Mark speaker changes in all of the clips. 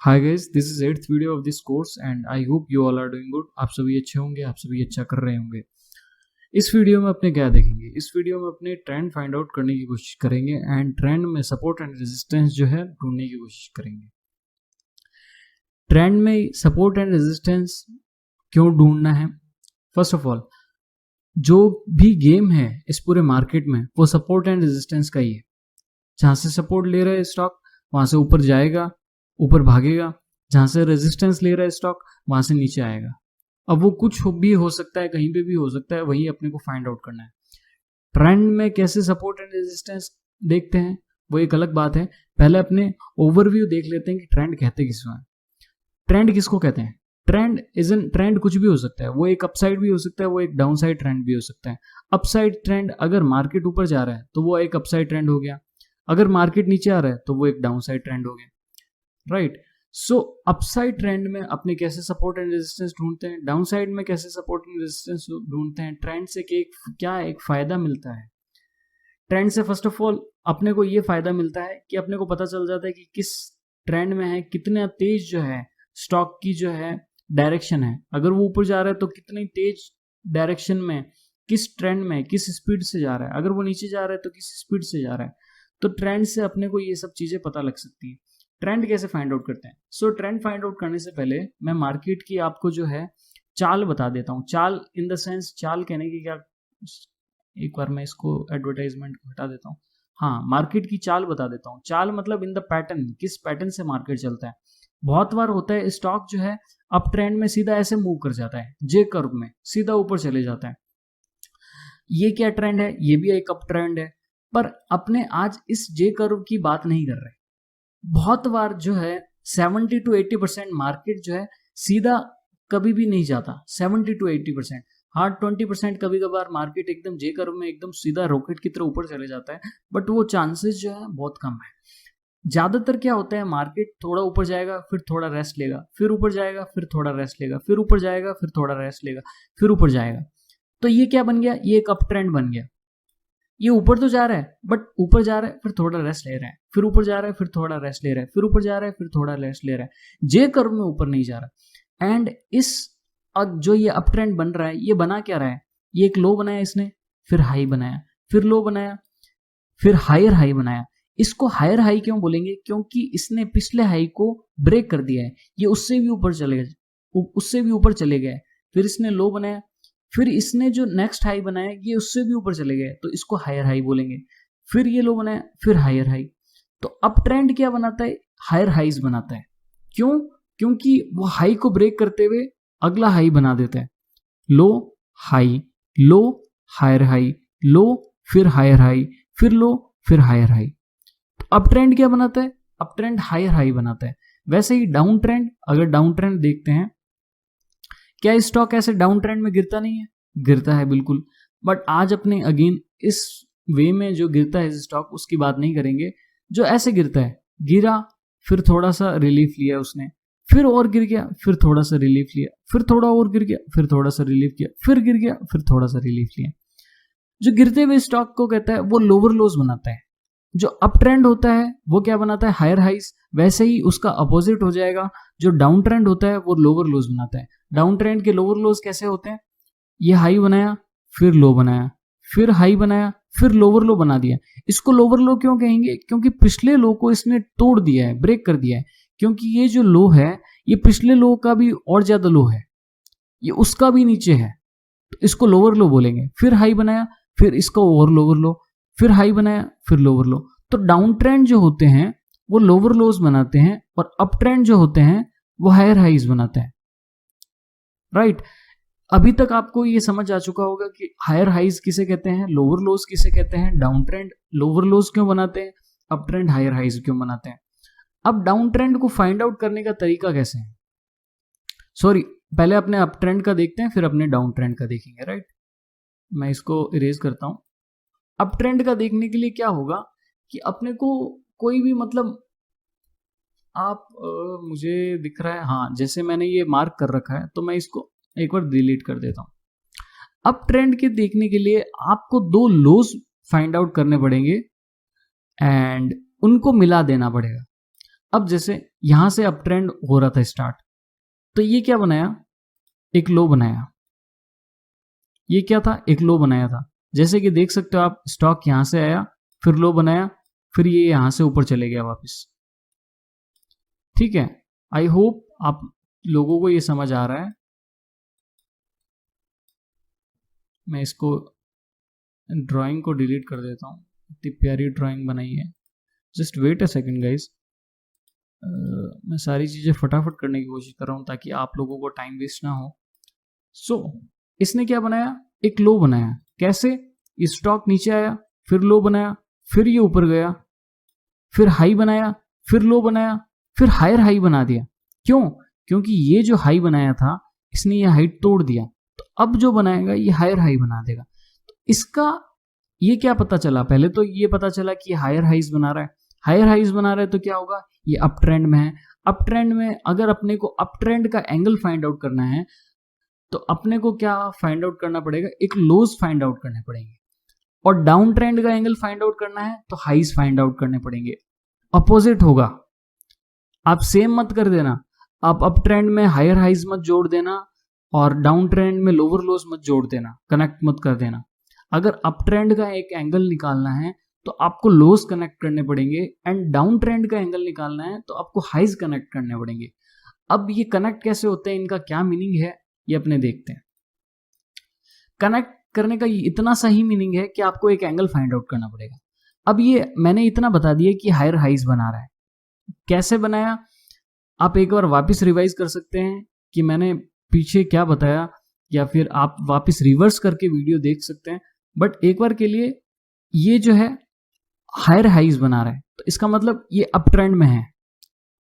Speaker 1: Hi guys, this is 8th video of this course and I hope you all are doing good. आप सभी अच्छे होंगे, आप सभी अच्छा कर रहे होंगे। इस वीडियो में अपने क्या देखेंगे? इस वीडियो में अपने ट्रेंड फाइंड आउट करने की कोशिश करेंगे एंड ट्रेंड में सपोर्ट एंड रेजिस्टेंस जो है ढूंढने की कोशिश करेंगे। ट्रेंड में सपोर्ट एंड रेजिस्टेंस क्यों ढूंढना है? फर्स्ट ऑफ ऑल, जो भी गेम है इस पूरे मार्केट में वो सपोर्ट एंड रेजिस्टेंस का ही है। जहां से सपोर्ट ले रहा है स्टॉक वहां से ऊपर जाएगा, ऊपर भागेगा। जहां से रेजिस्टेंस ले रहा है स्टॉक वहां से नीचे आएगा। अब वो कुछ भी हो सकता है, कहीं पे भी हो सकता है, वही अपने को फाइंड आउट करना है। ट्रेंड में कैसे सपोर्ट एंड रेजिस्टेंस देखते हैं वो एक अलग बात है। पहले अपने ओवरव्यू देख लेते हैं कि ट्रेंड कहते किसको हैं। ट्रेंड किसको कहते हैं? ट्रेंड कुछ भी हो सकता है। वो एक अपसाइड भी हो सकता है, वो एक डाउनसाइड ट्रेंड भी हो सकता है। अपसाइड ट्रेंड, अगर मार्केट ऊपर जा रहा है तो वो एक अपसाइड ट्रेंड हो गया। अगर मार्केट नीचे आ रहा है तो वो एक डाउनसाइड ट्रेंड हो गया, राइट। सो अपसाइड ट्रेंड में अपने कैसे सपोर्ट एंड रेजिस्टेंस ढूंढते हैं, डाउनसाइड में कैसे सपोर्ट एंड रेजिस्टेंस ढूंढते हैं। ट्रेंड से क्या एक फायदा मिलता है? ट्रेंड से फर्स्ट ऑफ ऑल अपने को ये फायदा मिलता है कि अपने को पता चल जाता है कि किस ट्रेंड में है, कितना तेज जो है स्टॉक की जो है डायरेक्शन है। अगर वो ऊपर जा रहा है तो कितनी तेज डायरेक्शन में, किस ट्रेंड में, किस स्पीड से जा रहा है। अगर वो नीचे जा रहा है तो किस स्पीड से जा रहा है। तो ट्रेंड से अपने को ये सब चीजें पता लग सकती है। ट्रेंड कैसे फाइंड आउट करते हैं? सो ट्रेंड फाइंड आउट करने से पहले मैं मार्केट की आपको जो है चाल बता देता हूँ। चाल इन द सेंस, चाल कहने की क्या, एक बार मैं इसको एडवर्टाइजमेंट को हटा देता हूँ। हाँ, मार्केट की चाल बता देता हूँ। चाल मतलब इन द पैटर्न, किस पैटर्न से मार्केट चलता है। बहुत बार होता है स्टॉक जो है अप ट्रेंड में सीधा ऐसे मूव कर जाता है, जे कर्व में सीधा ऊपर चले जाता है। ये क्या ट्रेंड है? ये भी एक अप ट्रेंड है। पर अपने आज इस जे कर्व की बात नहीं कर रहे। बहुत बार जो है 70 to 80% मार्केट जो है सीधा कभी भी नहीं जाता। 70 to 80%, हाँ 20% कभी कभार मार्केट एकदम जे कर्व में एकदम सीधा रॉकेट की तरह ऊपर चले जाता है, बट वो चांसेस जो है बहुत कम है। ज्यादातर क्या होता है, मार्केट थोड़ा ऊपर जाएगा, फिर थोड़ा रेस्ट लेगा, फिर ऊपर जाएगा, फिर थोड़ा रेस्ट लेगा, फिर ऊपर जाएगा, फिर थोड़ा रेस्ट लेगा, फिर ऊपर जाएगा। तो ये क्या बन गया? ये एक अप ट्रेंड बन गया। ये ऊपर तो जा रहा है, बट ऊपर जा रहा है फिर थोड़ा रेस्ट ले रहा है, फिर ऊपर जा रहा है फिर थोड़ा रेस्ट ले रहा है, फिर ऊपर जा रहा है फिर थोड़ा रेस्ट ले रहा है। जे कर्व में ऊपर नहीं जा रहा। एंड इस जो ये अप ट्रेंड बन रहा है, ये बना क्या रहा है? ये एक लो बनाया इसने, फिर हाई बनाया, फिर लो बनाया, फिर हायर हाई बनाया। इसको हायर हाई क्यों बोलेंगे? क्योंकि इसने पिछले हाई को ब्रेक कर दिया है। ये उससे भी ऊपर चले गए, उससे भी ऊपर चले गए। फिर इसने लो बनाया, फिर इसने जो नेक्स्ट हाई बनाया ये उससे भी ऊपर चले गए, तो इसको हायर हाई बोलेंगे। फिर ये लो बनाया, फिर हायर हाई। तो अप ट्रेंड क्या बनाता है? हायर हाईज बनाता है। क्यों? क्योंकि वो हाई को ब्रेक करते हुए अगला हाई बना देता है। लो, हाई, लो, हायर हाई, लो, फिर हायर हाई, फिर लो, फिर हायर हाई। तो अप ट्रेंड क्या बनाता है? अप ट्रेंड हायर हाई बनाता है। वैसे ही डाउन ट्रेंड, अगर डाउन ट्रेंड देखते हैं, क्या स्टॉक ऐसे डाउन ट्रेंड में गिरता नहीं है? गिरता है बिल्कुल। बट आज अपने अगेन इस वे में जो गिरता है स्टॉक उसकी बात नहीं करेंगे। जो ऐसे गिरता है, गिरा, फिर थोड़ा सा रिलीफ लिया उसने, फिर और गिर गया, फिर थोड़ा सा रिलीफ लिया, फिर थोड़ा और गिर गया, फिर थोड़ा सा रिलीफ किया, फिर गिर गया, फिर थोड़ा सा रिलीफ लिया। जो गिरते हुए स्टॉक को कहता है वो लोअर लोज बनाता है। जो अप ट्रेंड होता है वो क्या बनाता है? Higher highs. वैसे ही उसका अपोजिट हो जाएगा। जो डाउन ट्रेंड होता है वो लोअर लोज बनाता है। डाउन ट्रेंड के लोअर लोज कैसे होते हैं? ये हाई बनाया, फिर लो बनाया, फिर हाई बनाया, फिर लोअर लो बना दिया। इसको लोअर लो क्यों कहेंगे? क्योंकि पिछले लो को इसने तोड़ दिया है, ब्रेक कर दिया है। क्योंकि ये जो लो है ये पिछले लो का भी और ज्यादा लो है, ये उसका भी नीचे है, तो इसको लोअर लो बोलेंगे। फिर हाई बनाया, फिर इसका और लोअर लो, फिर हाई बनाया, फिर लोअर लो। तो डाउन ट्रेंड जो होते हैं वो लोअर लोज बनाते हैं और अप ट्रेंड जो होते हैं वो हायर हाइज बनाते हैं, राइट। अभी तक आपको ये समझ आ चुका होगा कि हायर हाइज किसे कहते हैं, लोअर लोज किसे कहते हैं, डाउन ट्रेंड लोअर लोज क्यों बनाते हैं, अप ट्रेंड हायर हाइज क्यों बनाते हैं। अब डाउन ट्रेंड को फाइंड आउट करने का तरीका कैसे है? सॉरी, पहले अपने अप ट्रेंड का देखते हैं, फिर अपने डाउन ट्रेंड का देखेंगे, राइट। मैं इसको इरेज करता हूं। अप ट्रेंड का देखने के लिए क्या होगा कि अपने को कोई भी मतलब आप मुझे दिख रहा है, हाँ जैसे मैंने ये मार्क कर रखा है तो मैं इसको एक बार डिलीट कर देता हूं। अप ट्रेंड के देखने के लिए आपको दो लोज फाइंड आउट करने पड़ेंगे एंड उनको मिला देना पड़ेगा। अब जैसे यहां से अप ट्रेंड हो रहा था स्टार्ट, तो ये क्या बनाया, एक लो बनाया। ये क्या था, एक लो बनाया था। जैसे कि देख सकते हो आप, स्टॉक यहां से आया, फिर लो बनाया, फिर ये यहां से ऊपर चले गया वापस। ठीक है, आई होप आप लोगों को ये समझ आ रहा है। मैं इसको ड्राइंग को डिलीट कर देता हूँ, इतनी प्यारी ड्राइंग बनाई है। Just wait a second guys, मैं सारी चीज़ें फटाफट करने की कोशिश कर रहा हूँ ताकि आप लोगों को टाइम वेस्ट ना हो। सो इसने क्या बनाया, एक लो बनाया। कैसे, ये स्टॉक नीचे आया, फिर लो बनाया, फिर ये ऊपर गया, फिर हाई बनाया, फिर लो बनाया, फिर हायर हाई बना दिया। क्यों, क्योंकि ये जो हाई बनाया था इसने ये हाई तोड़ दिया, तो अब जो बनाएगा ये हायर हाई बना देगा। तो इसका ये क्या पता चला, पहले तो ये पता चला कि हायर हाइज बना रहा है। हायर हाइज बना रहा है तो क्या होगा, ये अप ट्रेंड में है। अप ट्रेंड में अगर अपने को अप ट्रेंड का एंगल फाइंड आउट करना है तो अपने को क्या फाइंड आउट करना पड़ेगा, एक लोज फाइंड आउट करने पड़ेंगे। और डाउन ट्रेंड का एंगल फाइंड आउट करना है तो हाइज फाइंड आउट करने पड़ेंगे। अपोजिट होगा, आप सेम मत कर देना। आप अप ट्रेंड में हायर हाइज मत जोड़ देना और डाउन ट्रेंड में लोअर लोज मत जोड़ देना, कनेक्ट मत कर देना। अगर अप ट्रेंड का एक एंगल निकालना है तो आपको लोज कनेक्ट करने पड़ेंगे, एंड डाउन ट्रेंड का एंगल निकालना है तो आपको हाइज कनेक्ट करने पड़ेंगे। अब ये कनेक्ट कैसे होते हैं, इनका क्या मीनिंग है, ये अपने देखते हैं। कनेक्ट करने का इतना सही मीनिंग है कि आपको एक एंगल फाइंड आउट करना पड़ेगा। अब ये मैंने इतना बता दिया कि हायर हाइज बना रहा है, कैसे बनाया आप एक बार वापस रिवाइज कर सकते हैं कि मैंने पीछे क्या बताया, या फिर आप वापस रिवर्स करके वीडियो देख सकते हैं। बट एक बार के लिए, ये जो है हायर हाइज बना रहा है तो इसका मतलब ये अप ट्रेंड में है।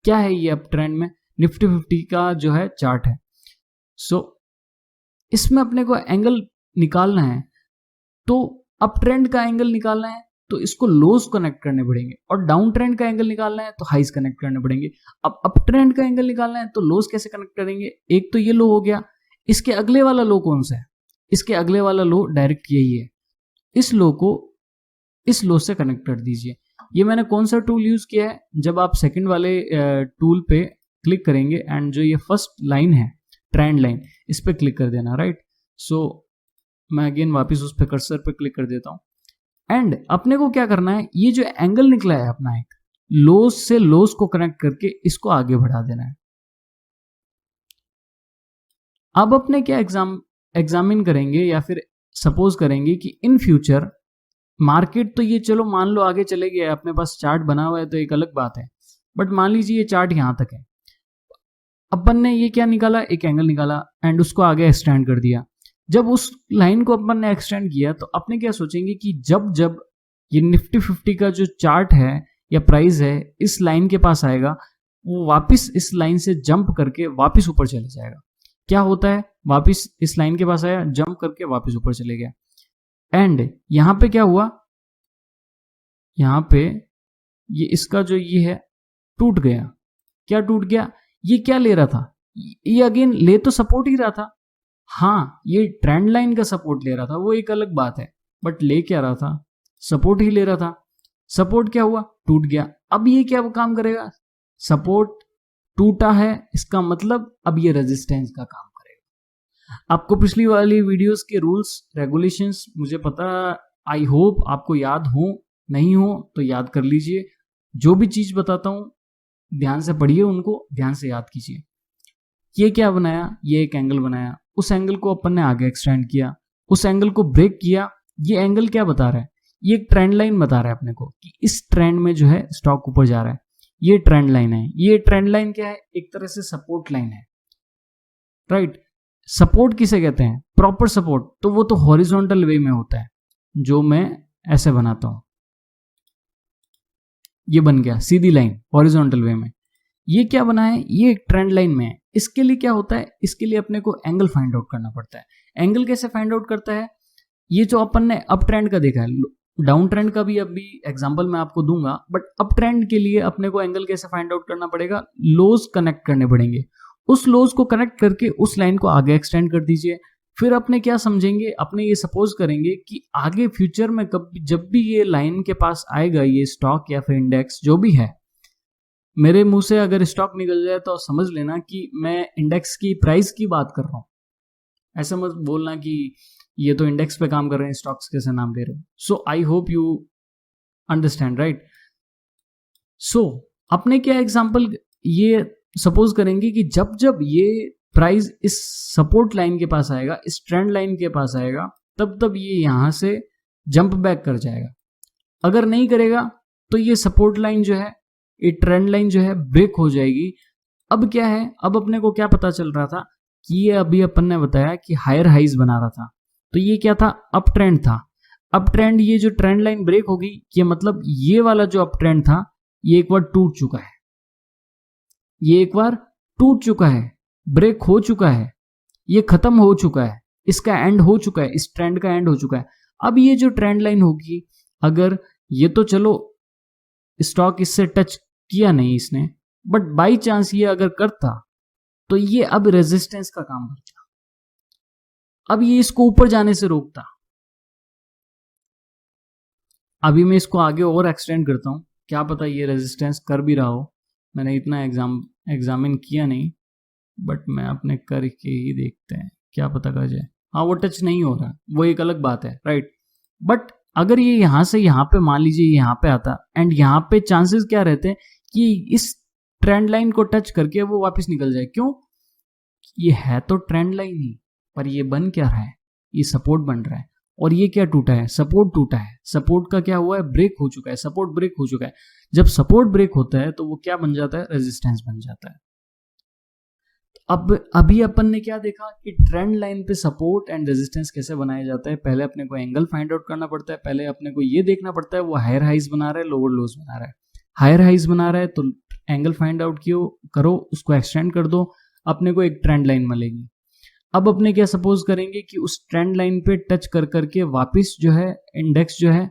Speaker 1: क्या है ये अप ट्रेंड में, निफ्टी 50 का जो है चार्ट है। सो इसमें अपने को एंगल निकालना है, तो अप ट्रेंड का एंगल निकालना है तो इसको लोज कनेक्ट करने पड़ेंगे, और डाउन ट्रेंड का एंगल निकालना है तो हाइज कनेक्ट करने पड़ेंगे। अब अप ट्रेंड का एंगल निकालना है तो लोज कैसे कनेक्ट करेंगे, एक तो ये लो हो गया, इसके अगले वाला लो कौन सा है, इसके अगले वाला लो डायरेक्ट यही है, इस लो को इस लो से कनेक्ट कर दीजिए। ये मैंने कौन सा टूल यूज किया है, जब आप सेकंड वाले टूल पे क्लिक करेंगे एंड जो ये फर्स्ट लाइन है ट्रेंड लाइन, इस पे क्लिक कर देना, राइट। सो मैं अगेन वापस उस पे कर्सर पे क्लिक कर देता हूँ, एंड अपने को क्या करना है, ये जो एंगल निकला है अपना एक लोज से लोज को कनेक्ट करके इसको आगे बढ़ा देना है। अब अपने क्या एग्जामिन करेंगे या फिर सपोज करेंगे कि इन फ्यूचर मार्केट, तो ये चलो मान लो आगे चले गए, अपने पास चार्ट बना हुआ है तो एक अलग बात है, बट मान लीजिए ये चार्ट यहां तक है। अपन ने ये क्या निकाला, एक एंगल निकाला एंड उसको आगे एक्सटेंड कर दिया। जब उस लाइन को अपन ने एक्सटेंड किया तो अपने क्या सोचेंगे कि जब जब ये निफ्टी 50 का जो चार्ट है या प्राइस है इस लाइन के पास आएगा, वो वापस इस लाइन से जंप करके वापस ऊपर चले जाएगा। क्या होता है, वापस इस लाइन के पास आया, जंप करके वापस ऊपर चले गया, एंड यहां पे क्या हुआ, यहां पे ये इसका जो ये है टूट गया। क्या टूट गया, ये क्या ले रहा था, ये अगेन ले तो सपोर्ट ही रहा था। हाँ, ये ट्रेंड लाइन का सपोर्ट ले रहा था, वो एक अलग बात है, बट ले क्या रहा था, सपोर्ट ही ले रहा था। सपोर्ट क्या हुआ, टूट गया। अब ये क्या काम करेगा, सपोर्ट टूटा है, इसका मतलब अब ये रेजिस्टेंस का काम करेगा। आपको पिछली वाली वीडियोस के रूल्स रेगुलेशंस मुझे पता, आई होप आपको याद हो, नहीं हो तो याद कर लीजिए। जो भी चीज बताता हूं ध्यान से पढ़िए, उनको ध्यान से याद कीजिए। ये क्या बनाया, ये एक एंगल बनाया, उस एंगल को अपन ने आगे एक्सटेंड किया, उस एंगल को ब्रेक किया। ये एंगल क्या बता रहा है, ये एक ट्रेंड लाइन बता रहा है अपने को कि इस ट्रेंड में जो है स्टॉक ऊपर जा रहा है। ये ट्रेंड लाइन है, ये ट्रेंड लाइन क्या है, एक तरह से सपोर्ट लाइन है, राइट। सपोर्ट किसे कहते हैं, प्रॉपर सपोर्ट, तो वो तो हॉरिजॉन्टल वे में होता है, जो मैं ऐसे बनाता हूं, ये बन गया सीधी लाइन हॉरिजॉन्टल वे में। ये क्या बना है, ये एक ट्रेंड लाइन में है। इसके लिए क्या होता है, इसके लिए अपने को एंगल फाइंड आउट करना पड़ता है। एंगल कैसे फाइंड आउट करता है, ये जो अपन ने अप ट्रेंड का देखा है, डाउन ट्रेंड का भी अभी एग्जांपल मैं आपको दूंगा, बट अप ट्रेंड के लिए अपने को एंगल कैसे फाइंड आउट करना पड़ेगा, लोज कनेक्ट करने पड़ेंगे। उस लोज को कनेक्ट करके उस लाइन को आगे एक्सटेंड कर दीजिए। फिर अपने क्या समझेंगे, अपने ये सपोज करेंगे कि आगे फ्यूचर में कभी जब भी ये लाइन के पास आएगा, ये स्टॉक या फिर इंडेक्स जो भी है, मेरे मुंह से अगर स्टॉक निकल जाए तो समझ लेना कि मैं इंडेक्स की प्राइस की बात कर रहा हूं। ऐसा मत बोलना कि ये तो इंडेक्स पे काम कर रहे हैं, स्टॉक्स कैसे नाम ले रहे हो। So I hope you understand, right. So अपने क्या एग्जांपल ये सपोज करेंगे कि जब जब ये प्राइस इस सपोर्ट लाइन के पास आएगा, इस ट्रेंड लाइन के पास आएगा, तब तब ये यहां से जंप बैक कर जाएगा। अगर नहीं करेगा तो ये सपोर्ट लाइन जो है, ये ट्रेंड लाइन जो है ब्रेक हो जाएगी। अब क्या है, अब अपने को क्या पता चल रहा था कि ये अभी अपन ने बताया कि हायर हाइज बना रहा था, तो ये क्या था, अप ट्रेंड था। अप ट्रेंड, ये जो ट्रेंड लाइन ब्रेक होगी, ये मतलब ये वाला जो अप ट्रेंड था ये एक बार टूट चुका है, ये एक बार टूट चुका है, ब्रेक हो चुका है, ये खत्म हो चुका है, इसका एंड हो चुका है, इस ट्रेंड का एंड हो चुका है। अब ये जो ट्रेंड लाइन होगी, अगर ये तो चलो स्टॉक इससे टच किया नहीं इसने, बट बाई चांस ये अगर करता तो ये अब रेजिस्टेंस का काम करता, अब ये इसको ऊपर जाने से रोकता। अभी मैं इसको आगे और एक्सटेंड करता हूं, क्या पता ये रेजिस्टेंस कर भी रहा हो, मैंने इतना एग्जामिन किया नहीं, बट मैं अपने करके ही देखते हैं, क्या पता कर जाए। हाँ, वो टच नहीं हो रहा, वो एक अलग बात है, राइट। बट अगर ये यहां से यहां पे मान लीजिए यहां पे आता, एंड यहां पे चांसेस क्या रहते हैं कि इस ट्रेंड लाइन को टच करके वो वापस निकल जाए। क्यों, ये है तो ट्रेंड लाइन ही, पर ये बन क्या रहा है, ये सपोर्ट बन रहा है। और ये क्या टूटा है, सपोर्ट टूटा है। सपोर्ट का क्या हुआ है, ब्रेक हो चुका है, सपोर्ट ब्रेक हो चुका है। जब सपोर्ट ब्रेक होता है तो वो क्या बन जाता है, रेजिस्टेंस बन जाता है। अब अभी अपन ने क्या देखा कि ट्रेंड लाइन पे सपोर्ट एंड रेजिस्टेंस कैसे बनाया जाता है। पहले अपने को एंगल फाइंड आउट करना पड़ता है, पहले अपने को ये देखना पड़ता है वो हायर हाइज बना रहा है, लोअर लोज बना रहा है। हायर हाइज बना रहा है तो एंगल फाइंड आउट करो, उसको एक्सटेंड कर दो, अपने को एक ट्रेंड लाइन मिलेगी। अब अपने क्या सपोज करेंगे कि उस ट्रेंड लाइन पे टच कर करके वापस जो है इंडेक्स जो है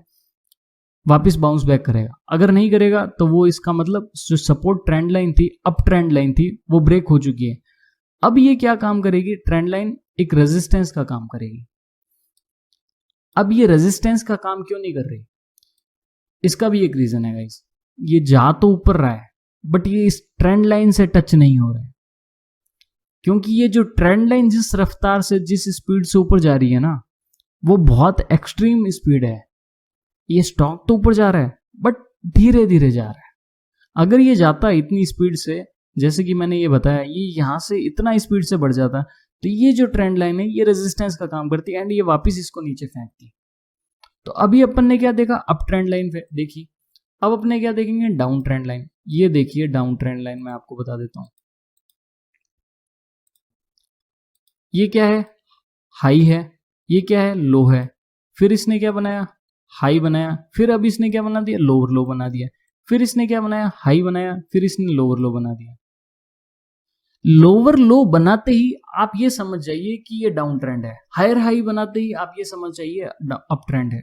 Speaker 1: वापस बाउंस बैक करेगा। अगर नहीं करेगा तो वो इसका मतलब जो सपोर्ट ट्रेंड लाइन थी, अप ट्रेंड लाइन थी, वो ब्रेक हो चुकी है। अब ये क्या काम करेगी, ट्रेंड लाइन एक रेजिस्टेंस का काम करेगी। अब ये रेजिस्टेंस का काम क्यों नहीं कर रही, इसका भी एक रीजन है गाइस। ये जा तो ऊपर रहा है बट ये इस ट्रेंड लाइन से टच नहीं हो रहा है, क्योंकि ये जो ट्रेंड लाइन जिस रफ्तार से, जिस स्पीड से ऊपर जा रही है ना, वो बहुत एक्सट्रीम स्पीड है। ये स्टॉक तो ऊपर जा रहा है बट धीरे धीरे जा रहा है। अगर ये जाता इतनी स्पीड से, जैसे कि मैंने ये बताया, ये यहां से इतना स्पीड से बढ़ जाता, तो ये जो ट्रेंड लाइन है ये रेजिस्टेंस का काम करती है एंड ये वापस इसको नीचे फेंकती। तो अभी अपन ने क्या देखा, अप ट्रेंड लाइन देखी। अब अपने क्या देखेंगे, डाउन ट्रेंड लाइन। ये देखिए डाउन ट्रेंड लाइन मैं आपको बता देता हूं, ये क्या है, हाई है, ये क्या है, लो है। फिर इसने क्या बनाया, हाई बनाया, फिर अब इसने क्या बना दिया, लोअर लो बना दिया। फिर इसने क्या बनाया, हाई बनाया, फिर इसने लोअर लो बना दिया। लोअर लो बनाते ही आप ये समझ जाइए कि ये डाउन ट्रेंड है, हायर हाई बनाते ही आप ये समझ जाइए अप ट्रेंड है।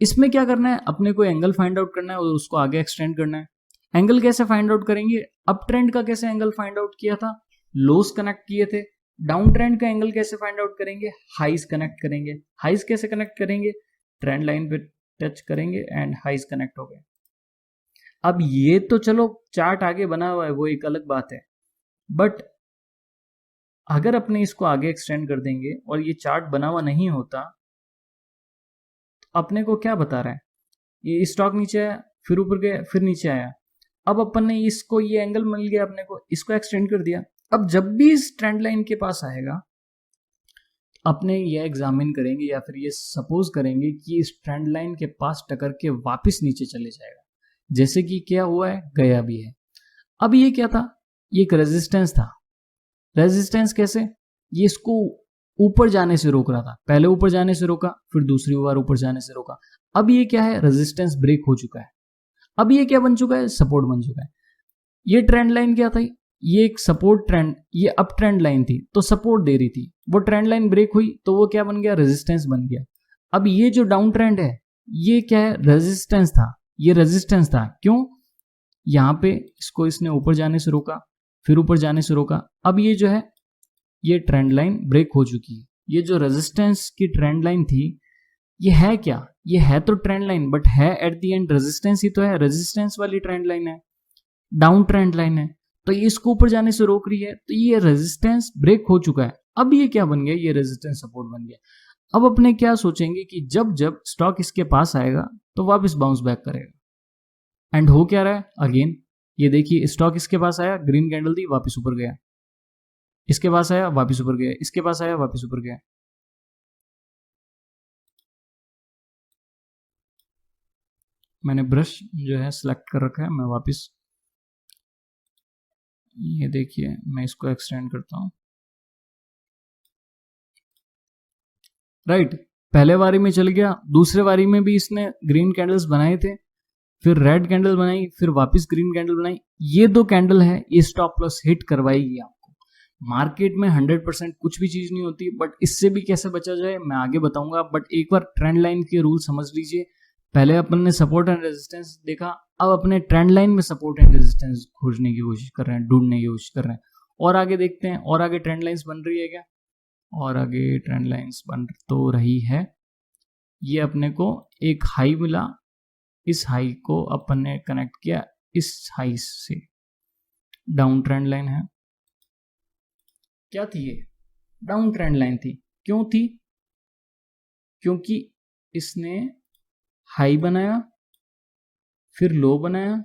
Speaker 1: इसमें क्या करना है, अपने को एंगल फाइंड आउट करना है और उसको आगे एक्सटेंड करना है। एंगल कैसे फाइंड आउट करेंगे, अप ट्रेंड का कैसे एंगल फाइंड आउट किया था, लोस कनेक्ट किए थे। डाउन ट्रेंड का एंगल कैसे फाइंड आउट करेंगे, हाइज कनेक्ट करेंगे। हाइज कैसे कनेक्ट करेंगे, ट्रेंड लाइन पे टच करेंगे एंड हाइज कनेक्ट हो गए। अब ये तो चलो चार्ट आगे बना हुआ है, वो एक अलग बात है, बट अगर अपने इसको आगे एक्सटेंड कर देंगे और ये चार्ट बना हुआ नहीं होता, तो अपने को क्या बता रहा है, ये स्टॉक नीचे आया, फिर ऊपर गया, फिर नीचे आया। अब अपन ने इसको, ये एंगल मिल गया अपने को, इसको एक्सटेंड कर दिया। अब जब भी इस ट्रेंड लाइन के पास आएगा, अपने ये एग्जामिन करेंगे या फिर ये सपोज करेंगे कि इस ट्रेंड लाइन के पास टकर के वापस नीचे चले जाएगा, जैसे कि क्या हुआ है, गया भी है। अब ये क्या था, ये एक रेजिस्टेंस था। रेजिस्टेंस कैसे, ये इसको ऊपर जाने से रोक रहा था, पहले ऊपर जाने से रोका, फिर दूसरी बार ऊपर जाने से रोका। अब ये क्या है, रेजिस्टेंस ब्रेक हो चुका है। अब ये क्या बन चुका है, सपोर्ट बन चुका है। ये ट्रेंड लाइन क्या था, ये एक सपोर्ट ट्रेंड, ये अप ट्रेंड लाइन थी तो सपोर्ट दे रही थी, वो ट्रेंड लाइन ब्रेक हुई तो वो क्या बन गया, रेजिस्टेंस बन गया। अब ये जो डाउन ट्रेंड है, ये क्या है, रेजिस्टेंस था, ये रेजिस्टेंस था। क्यों, यहां पे इसको इसने ऊपर जाने से रोका, फिर ऊपर जाने से रोका। अब ये जो है, ये ट्रेंड लाइन ब्रेक हो चुकी है। ये जो रेजिस्टेंस की ट्रेंड लाइन थी, ये है क्या, ये है तो ट्रेंड लाइन, बट है एट द एंड रेजिस्टेंस ही तो है, रेजिस्टेंस वाली ट्रेंड लाइन है। डाउन ट्रेंड लाइन है, तो ये इसको ऊपर जाने से रोक रही है, तो ये रेजिस्टेंस ब्रेक हो चुका है। अब ये क्या बन गया, ये रेजिस्टेंस सपोर्ट बन गया। अब अपने क्या सोचेंगे कि जब जब स्टॉक इसके पास आएगा तो वापस बाउंस बैक करेगा। एंड हो क्या रहा है, अगेन ये देखिए स्टॉक इसके पास आया, ग्रीन कैंडल दी, वापस ऊपर गया, इसके पास आया वापस ऊपर गया, इसके पास आया वापस ऊपर गया। मैंने ब्रश जो है सिलेक्ट कर रखा है, मैं वापस ये देखिए मैं इसको एक्सटेंड करता हूं। राइट, पहले बारी में चल गया, दूसरे बारी में भी इसने ग्रीन कैंडल्स बनाए थे, फिर रेड कैंडल बनाई, फिर वापस ग्रीन कैंडल बनाई। ये दो कैंडल है, ये स्टॉप लॉस हिट करवाएगी आपको। मार्केट में 100% कुछ भी चीज नहीं होती, बट इससे भी कैसे बचा जाए मैं आगे बताऊंगा। बट एक बार ट्रेंड लाइन के रूल समझ लीजिए। पहले अपन ने सपोर्ट एंड रेजिस्टेंस देखा, अब अपने ट्रेंड लाइन में सपोर्ट एंड रेजिस्टेंस खोजने की कोशिश कर रहे हैं, ढूंढने की कोशिश कर रहे हैं। और आगे देखते हैं, और आगे ट्रेंड लाइंस बन रही है क्या, और आगे ट्रेंड लाइंस बन तो रही है। ये अपने को एक हाई मिला, इस हाई को अपन ने कनेक्ट किया इस हाई से, डाउन ट्रेंड लाइन है। क्या थी ये, डाउन ट्रेंड लाइन थी। क्यों थी, क्योंकि इसने हाई बनाया, फिर लो बनाया,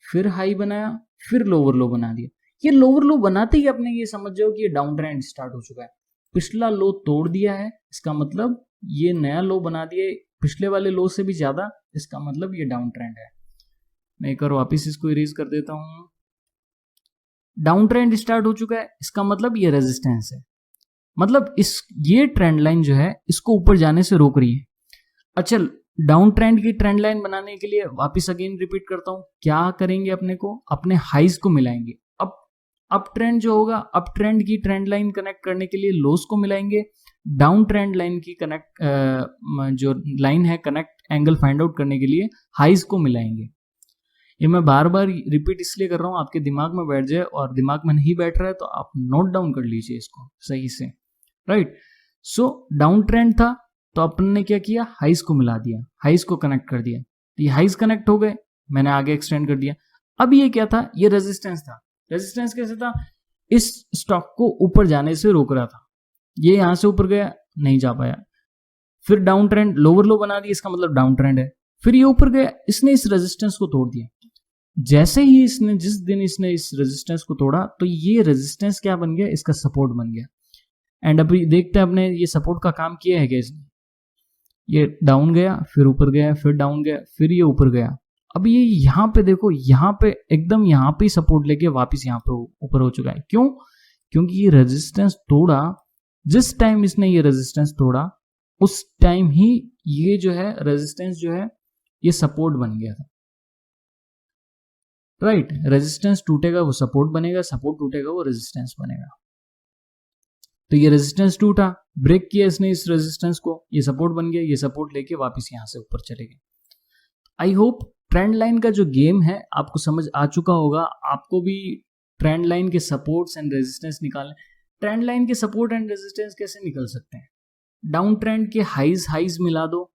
Speaker 1: फिर हाई बनाया, फिर लोअर लो बना दिया। ये लोअर लो बनाते ही अपने ये समझ जाओ कि ये डाउन ट्रेंड स्टार्ट हो चुका है। पिछला लो तोड़ दिया है, इसका मतलब ये नया लो बना दिया पिछले वाले लो से भी ज्यादा, इसका मतलब ये डाउन ट्रेंड है। मैं एक बार वापिस इसको इरेज कर देता हूं। डाउन ट्रेंड स्टार्ट हो चुका है, इसका मतलब ये रेजिस्टेंस है, मतलब इस ये ट्रेंड लाइन जो है इसको ऊपर जाने से रोक रही है। अच्छा, डाउन ट्रेंड की ट्रेंड लाइन बनाने के लिए वापस अगेन रिपीट करता हूं, क्या करेंगे अपने को, अपने हाइज को मिलाएंगे। अप ट्रेंड जो होगा, अप ट्रेंड की ट्रेंड लाइन कनेक्ट करने के लिए लोस को मिलाएंगे, डाउन ट्रेंड लाइन की कनेक्ट जो लाइन है कनेक्ट एंगल फाइंड आउट करने के लिए हाइज को मिलाएंगे। ये मैं बार बार रिपीट इसलिए कर रहा हूं आपके दिमाग में बैठ जाए, और दिमाग में नहीं बैठ रहा है तो आप नोट डाउन कर लीजिए इसको सही से। राइट, सो डाउन ट्रेंड था तो अपन ने क्या किया, हाइज को मिला दिया, हाइज को कनेक्ट कर दिया, तो ये हाइज कनेक्ट हो गए, मैंने आगे एक्सटेंड कर दिया। अब ये क्या था, ये रेजिस्टेंस था। रेजिस्टेंस कैसे था, इस स्टॉक को ऊपर जाने से रोक रहा था, ये यहां से ऊपर गया नहीं जा पाया, फिर डाउन ट्रेंड लोअर लो बना दिया, इसका मतलब डाउन ट्रेंड है, फिर ये ऊपर गया, इसने इस रेजिस्टेंस को तोड़ दिया। जैसे ही इसने जिस दिन इसने इस रेजिस्टेंस को तोड़ा तो ये रेजिस्टेंस क्या बन गया, इसका सपोर्ट बन गया। एंड अभी देखते हैं अपने ये सपोर्ट का काम किया है क्या इसने, ये डाउन गया, फिर ऊपर गया, फिर डाउन गया, फिर ये ऊपर गया। अब ये यहाँ पे देखो, यहाँ पे एकदम यहाँ पे सपोर्ट लेके वापस यहाँ पे ऊपर हो चुका है। क्यों, क्योंकि ये रेजिस्टेंस तोड़ा, जिस टाइम इसने ये रेजिस्टेंस तोड़ा उस टाइम ही ये जो है रेजिस्टेंस जो है ये सपोर्ट बन गया था। राइट, रेजिस्टेंस टूटेगा वो सपोर्ट बनेगा, सपोर्ट टूटेगा वो रेजिस्टेंस बनेगा। तो ये रेजिस्टेंस टूटा, ब्रेक किया इसने इस रेजिस्टेंस को, ये सपोर्ट बन गया, ये सपोर्ट लेके वापस यहां से ऊपर चले गए। आई होप ट्रेंड लाइन का जो गेम है आपको समझ आ चुका होगा। आपको भी ट्रेंड लाइन के सपोर्ट्स एंड रेजिस्टेंस निकालने, ट्रेंड लाइन के सपोर्ट एंड रेजिस्टेंस कैसे निकल सकते हैं, डाउन ट्रेंड के हाइज मिला दो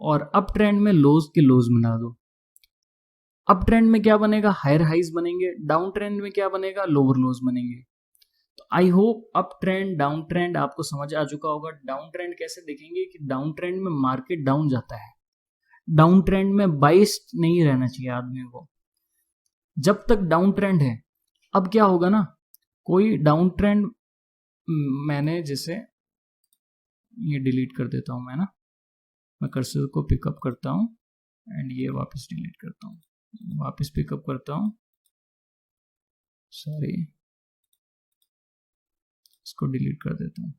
Speaker 1: और अप ट्रेंड में लोज के लोज मिला दो। अप ट्रेंड में क्या बनेगा, हायर हाइज बनेंगे, डाउन ट्रेंड में क्या बनेगा, लोअर लोज बनेंगे। तो I hope up trend down trend आपको समझ आ चुका होगा। डाउन ट्रेंड कैसे देखेंगे कि डाउन ट्रेंड में मार्केट डाउन जाता है, डाउन ट्रेंड में बाइस्ड नहीं रहना चाहिए आदमी को जब तक डाउन ट्रेंड है। अब क्या होगा ना, कोई डाउन ट्रेंड, मैंने जैसे ये डिलीट कर देता हूं मैं कर्सर को पिकअप करता हूं एंड ये वापस डिलीट करता हूं, वापस पिकअप करता हूं, सॉरी इसको डिलीट कर देता हूं।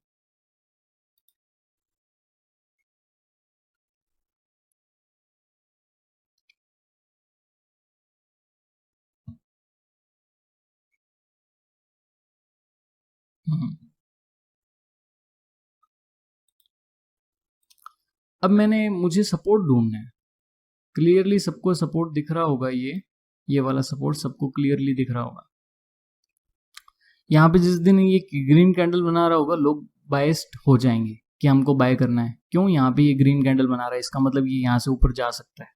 Speaker 1: अब मुझे सपोर्ट ढूंढना है, क्लियरली सबको सपोर्ट दिख रहा होगा, ये वाला सपोर्ट सबको क्लियरली दिख रहा होगा। यहाँ पे जिस दिन ये ग्रीन कैंडल बना रहा होगा लोग बायस्ड हो जाएंगे कि हमको बाय करना है। क्यों, यहाँ पे ये ग्रीन कैंडल बना रहा है, इसका मतलब ये यहाँ से ऊपर जा सकता है।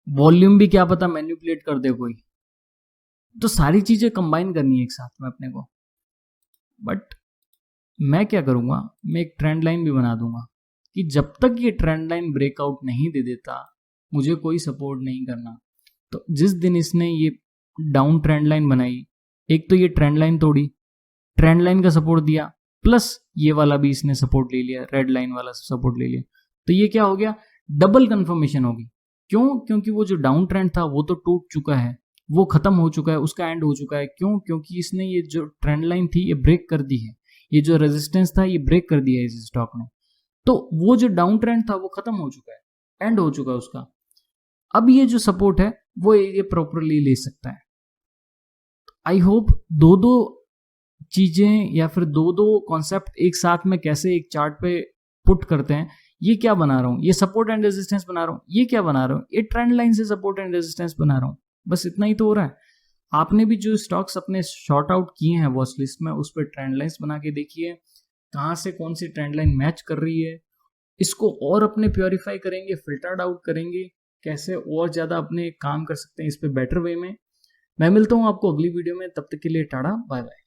Speaker 1: वॉल्यूम भी क्या पता मैनिपुलेट कर दे कोई, तो सारी चीजें कंबाइन करनी है एक साथ में अपने को। बट मैं क्या करूंगा, मैं एक ट्रेंड लाइन भी बना दूंगा कि जब तक ये ट्रेंड लाइन ब्रेकआउट नहीं दे देता मुझे कोई सपोर्ट नहीं करना। तो जिस दिन इसने ये डाउन ट्रेंड लाइन बनाई, एक तो ये ट्रेंड लाइन तोड़ी, ट्रेंड लाइन का सपोर्ट दिया, प्लस ये वाला भी इसने सपोर्ट ले लिया, रेड लाइन वाला सपोर्ट ले लिया, तो ये क्या हो गया, डबल कंफर्मेशन होगी। क्यों? क्योंकि वो जो डाउन ट्रेंड था वो तो टूट चुका है, वो खत्म हो चुका है, उसका एंड हो चुका है। क्यों? क्योंकि इसने ये जो ट्रेंड लाइन थी ये ब्रेक कर दी है, ये जो रेजिस्टेंस था ये ब्रेक कर दिया है इस स्टॉक ने। तो वो जो डाउन ट्रेंड था वो खत्म हो चुका है, एंड हो चुका है उसका। अब ये जो सपोर्ट है वो ये प्रॉपरली ले सकता है। आई होप दो दो चीजें या फिर दो दो कॉन्सेप्ट एक साथ में कैसे एक चार्ट पे पुट करते हैं। ये क्या बना रहा हूं, ये सपोर्ट एंड रेजिस्टेंस बना रहा हूं, ये क्या बना रहा हूं, ये ट्रेंड लाइन से सपोर्ट एंड रेजिस्टेंस बना रहा हूं। बस इतना ही तो हो रहा है। आपने भी जो स्टॉक्स अपने शॉर्ट आउट किए हैं वॉच लिस्ट में, उस पर ट्रेंड लाइंस बना के देखिए कहाँ से कौन सी ट्रेंड लाइन मैच कर रही है। इसको और अपने प्योरीफाई करेंगे, फिल्टर्ड आउट करेंगे, कैसे और ज्यादा अपने काम कर सकते हैं इस पे बेटर वे में। मैं मिलता हूं आपको अगली वीडियो में, तब तक के लिए टाटा बाय बाय।